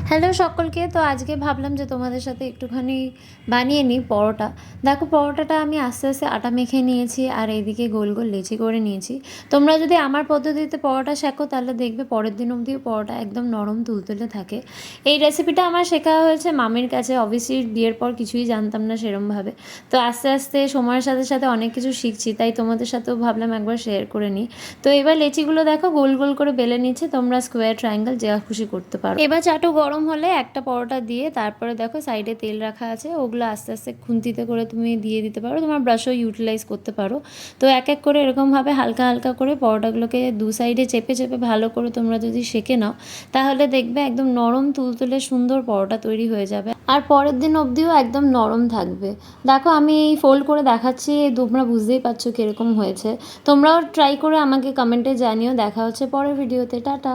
Hello সকলকে। তো আজকে ভাবলাম যে তোমাদের সাথে একটুখানি বানিয়ে নিই পরোটা। দেখো পরোটাটা আমি আস্তে আস্তে আটা মেখে নিয়েছি আর এইদিকে গোল গোল লেচি করে নিয়েছি। তোমরা যদি আমার পদ্ধতিতে পরোটা শেখো তাহলে দেখবে পরের দিন অবধিও পরোটা একদম নরম তুলতুলে থাকে। এই রেসিপিটা আমার শেখা হয়েছে মামির কাছে। অবভিয়াসলি বিয়ের পর কিছুই জানতাম না সেরমভাবে। তো আস্তে আস্তে সময়ের সাথে সাথে অনেক কিছু শিখছি, তাই তোমাদের সাথেও ভাবলাম একবার শেয়ার করে নিই। তো এবার লেচিগুলো দেখো গোল গোল করে বেলে নিচ্ছে, তোমরা স্কোয়ার ট্রায়াঙ্গেল যা খুশি করতে পারো। এবার চাটু গরম হলে একটা পরোটা দিয়ে তারপরে দেখো সাইডে তেল রাখা আছে, ওগুলো আস্তে আস্তে খুন্তিতে করে তুমি দিয়ে দিতে পারো, তোমার ব্রাশও ইউটিলাইজ করতে পারো। তো এক এক করে এরকমভাবে হালকা হালকা করে পরোটাগুলোকে দু সাইডে চেপে চেপে ভালো করে তোমরা যদি সেঁকে নাও তাহলে দেখবে একদম নরম তুলতুলে সুন্দর পরোটা তৈরি হয়ে যাবে, আর পরের দিন অবধিও একদম নরম থাকবে। দেখো আমি এই ফোল্ড করে দেখাচ্ছি, তোমরা বুঝতেই পারছো কীরকম হয়েছে। তোমরাও ট্রাই করে আমাকে কমেন্টে জানিও। দেখা হচ্ছে পরের ভিডিওতে। টাটা।